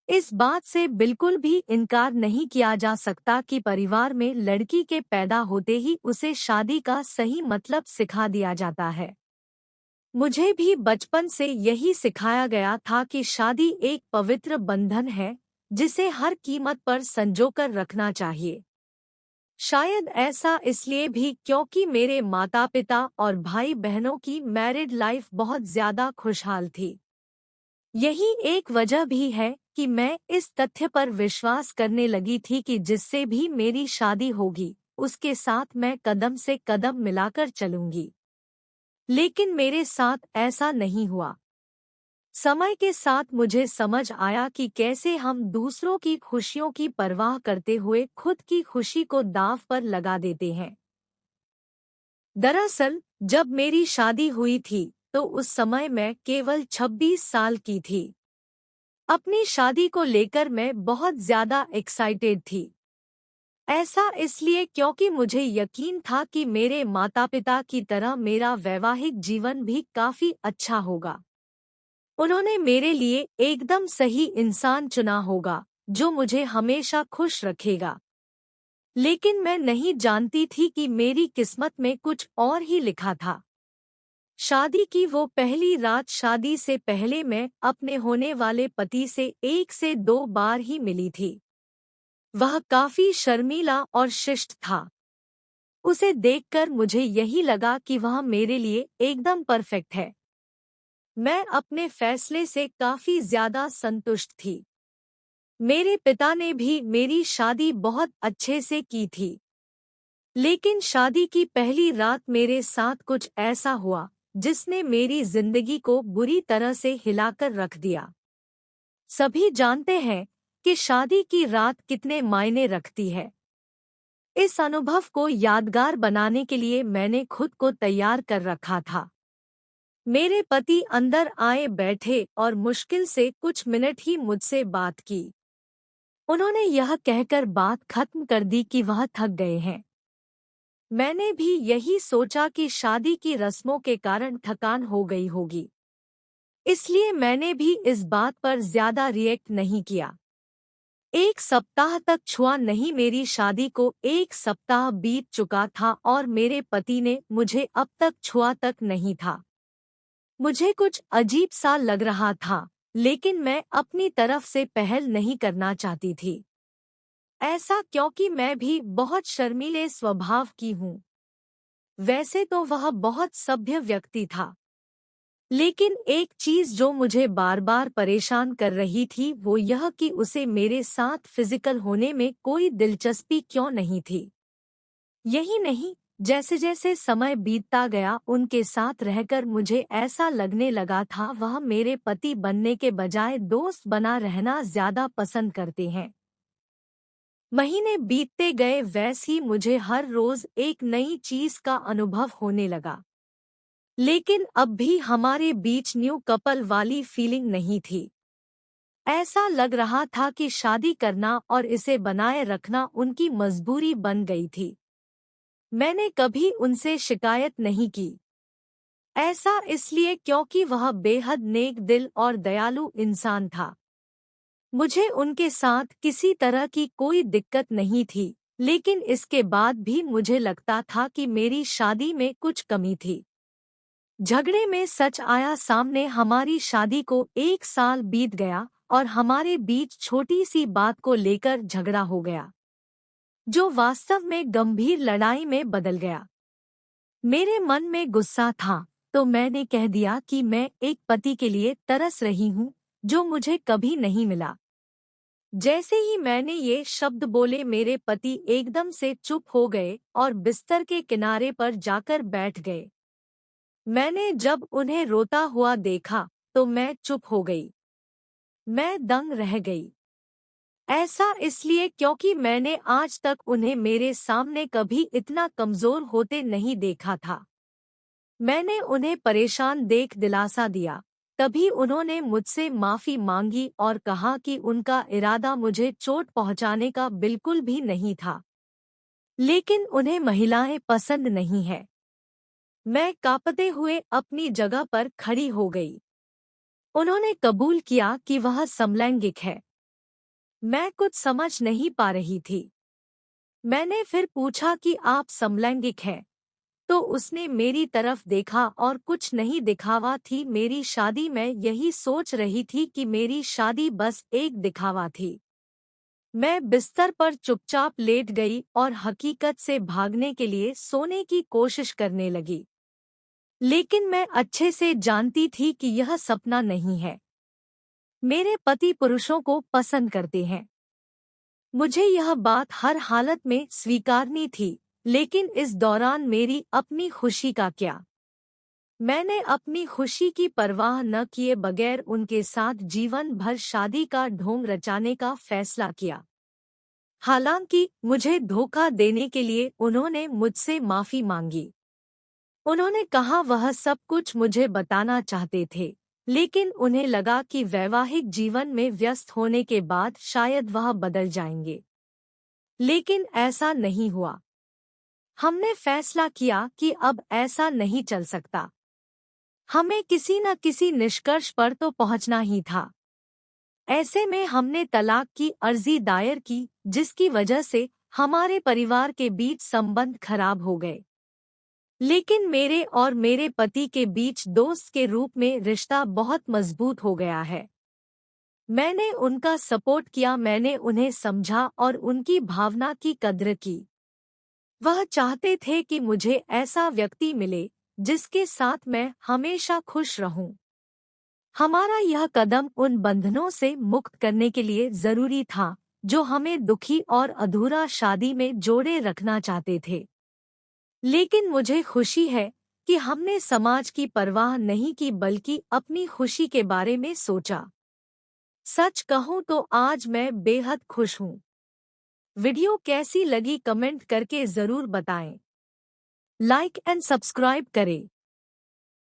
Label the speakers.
Speaker 1: इस बात से बिल्कुल भी इनकार नहीं किया जा सकता कि परिवार में लड़की के पैदा होते ही उसे शादी का सही मतलब सिखा दिया जाता है। मुझे भी बचपन से यही सिखाया गया था कि शादी एक पवित्र बंधन है, जिसे हर कीमत पर संजोकर रखना चाहिए। शायद ऐसा इसलिए भी क्योंकि मेरे माता-पिता और भाई-बहनों की मैरिड लाइफ बहुत ज्यादा खुशहाल थी। यही एक वजह भी है कि मैं इस तथ्य पर विश्वास करने लगी थी कि जिससे भी मेरी शादी होगी, उसके साथ मैं कदम से कदम मिलाकर चलूंगी। लेकिन मेरे साथ ऐसा नहीं हुआ। समय के साथ मुझे समझ आया कि कैसे हम दूसरों की खुशियों की परवाह करते हुए खुद की खुशी को दांव पर लगा देते हैं। दरअसल, जब मेरी शादी हुई थी, तो उस समय मैं केवल 26 साल की थी। अपनी शादी को लेकर मैं बहुत ज्यादा एक्साइटेड थी। ऐसा इसलिए क्योंकि मुझे यकीन था कि मेरे माता-पिता की तरह मेरा वैवाहिक जीवन भी काफी अच्छा होगा। उन्होंने मेरे लिए एकदम सही इंसान चुना होगा, जो मुझे हमेशा खुश रखेगा। लेकिन मैं नहीं जानती थी कि मेरी किस्मत में कुछ और ही लिखा था। शादी की वो पहली रात, शादी से पहले मैं अपने होने वाले पति से 1 से 2 बार ही मिली थी। वह काफी शर्मीला और शिष्ट था। उसे देखकर मुझे यही लगा कि वह मेरे लिए एकदम परफेक्ट है। मैं अपने फैसले से काफी ज्यादा संतुष्ट थी। मेरे पिता ने भी मेरी शादी बहुत अच्छे से की थी। लेकिन शादी की पहली रात मेरे साथ कुछ ऐसा हुआ, जिसने मेरी जिंदगी को बुरी तरह से हिलाकर रख दिया। सभी जानते हैं कि शादी की रात कितने मायने रखती है। इस अनुभव को यादगार बनाने के लिए मैंने खुद को तैयार कर रखा था। मेरे पति अंदर आए बैठे और मुश्किल से कुछ मिनट ही मुझसे बात की। उन्होंने यह कहकर बात खत्म कर दी कि वह थक गए हैं। मैंने भी यही सोचा कि शादी की रस्मों के कारण थकान हो गई होगी। इसलिए मैंने भी इस बात पर ज्यादा रिएक्ट नहीं किया। 1 सप्ताह तक छुआ नहीं, मेरी शादी को 1 सप्ताह बीत चुका था और मेरे पति ने मुझे अब तक छुआ तक नहीं था। मुझे कुछ अजीब सा लग रहा था, लेकिन मैं अपनी तरफ से पहल नहीं करना चाहती थी। ऐसा क्योंकि मैं भी बहुत शर्मीले स्वभाव की हूँ। वैसे तो वह बहुत सभ्य व्यक्ति था, लेकिन एक चीज जो मुझे बार बार परेशान कर रही थी वो यह कि उसे मेरे साथ फिजिकल होने में कोई दिलचस्पी क्यों नहीं थी। यही नहीं, जैसे जैसे समय बीतता गया उनके साथ रहकर मुझे ऐसा लगने लगा था वह मेरे पति बनने के बजाय दोस्त बना रहना ज्यादा पसंद करते हैं। महीने बीतते गए, वैसे ही मुझे हर रोज एक नई चीज का अनुभव होने लगा। लेकिन अब भी हमारे बीच न्यू कपल वाली फीलिंग नहीं थी। ऐसा लग रहा था कि शादी करना और इसे बनाए रखना उनकी मजबूरी बन गई थी। मैंने कभी उनसे शिकायत नहीं की। ऐसा इसलिए क्योंकि वह बेहद नेक दिल और दयालु इंसान था। मुझे उनके साथ किसी तरह की कोई दिक्कत नहीं थी, लेकिन इसके बाद भी मुझे लगता था कि मेरी शादी में कुछ कमी थी। झगड़े में सच आया सामने। हमारी शादी को 1 साल बीत गया और हमारे बीच छोटी सी बात को लेकर झगड़ा हो गया, जो वास्तव में गंभीर लड़ाई में बदल गया। मेरे मन में गुस्सा था, तो मैंने कह दिया कि मैं एक पति के लिए तरस रही हूँ, जो मुझे कभी नहीं मिला। जैसे ही मैंने ये शब्द बोले, मेरे पति एकदम से चुप हो गए और बिस्तर के किनारे पर जाकर बैठ गए। मैंने जब उन्हें रोता हुआ देखा, तो मैं चुप हो गई। मैं दंग रह गई। ऐसा इसलिए क्योंकि मैंने आज तक उन्हें मेरे सामने कभी इतना कमजोर होते नहीं देखा था। मैंने उन्हें परेशान देख दिलासा दिया। तभी उन्होंने मुझसे माफी मांगी और कहा कि उनका इरादा मुझे चोट पहुंचाने का बिल्कुल भी नहीं था, लेकिन उन्हें महिलाएं पसंद नहीं है। मैं कांपते हुए अपनी जगह पर खड़ी हो गई। उन्होंने कबूल किया कि वह समलैंगिक है। मैं कुछ समझ नहीं पा रही थी। मैंने फिर पूछा कि आप समलैंगिक हैं? तो उसने मेरी तरफ देखा और कुछ नहीं दिखावा थी मेरी शादी। मैं यही सोच रही थी कि मेरी शादी बस एक दिखावा थी। मैं बिस्तर पर चुपचाप लेट गई और हकीकत से भागने के लिए सोने की कोशिश करने लगी। लेकिन मैं अच्छे से जानती थी कि यह सपना नहीं है। मेरे पति पुरुषों को पसंद करते हैं। मुझे यह बात हर हालत में स्वीकारनी थी, लेकिन इस दौरान मेरी अपनी खुशी का क्या? मैंने अपनी खुशी की परवाह न किए बगैर उनके साथ जीवन भर शादी का ढोंग रचाने का फैसला किया। हालांकि मुझे धोखा देने के लिए उन्होंने मुझसे माफी मांगी। उन्होंने कहा वह सब कुछ मुझे बताना चाहते थे, लेकिन उन्हें लगा कि वैवाहिक जीवन में व्यस्त होने के बाद शायद वह बदल जाएंगे। लेकिन ऐसा नहीं हुआ। हमने फैसला किया कि अब ऐसा नहीं चल सकता। हमें किसी न किसी निष्कर्ष पर तो पहुंचना ही था। ऐसे में हमने तलाक की अर्जी दायर की, जिसकी वजह से हमारे परिवार के बीच संबंध खराब हो गए। लेकिन मेरे और मेरे पति के बीच दोस्त के रूप में रिश्ता बहुत मजबूत हो गया है। मैंने उनका सपोर्ट किया, मैंने उन्हें समझा और उनकी भावना की कद्र की। वह चाहते थे कि मुझे ऐसा व्यक्ति मिले जिसके साथ मैं हमेशा खुश रहूं। हमारा यह कदम उन बंधनों से मुक्त करने के लिए जरूरी था जो हमें दुखी और अधूरा शादी में जोड़े रखना चाहते थे। लेकिन मुझे खुशी है कि हमने समाज की परवाह नहीं की बल्कि अपनी खुशी के बारे में सोचा। सच कहूं तो आज मैं बेहद खुश हूं। वीडियो कैसी लगी कमेंट करके जरूर बताएं। लाइक एंड सब्सक्राइब करें।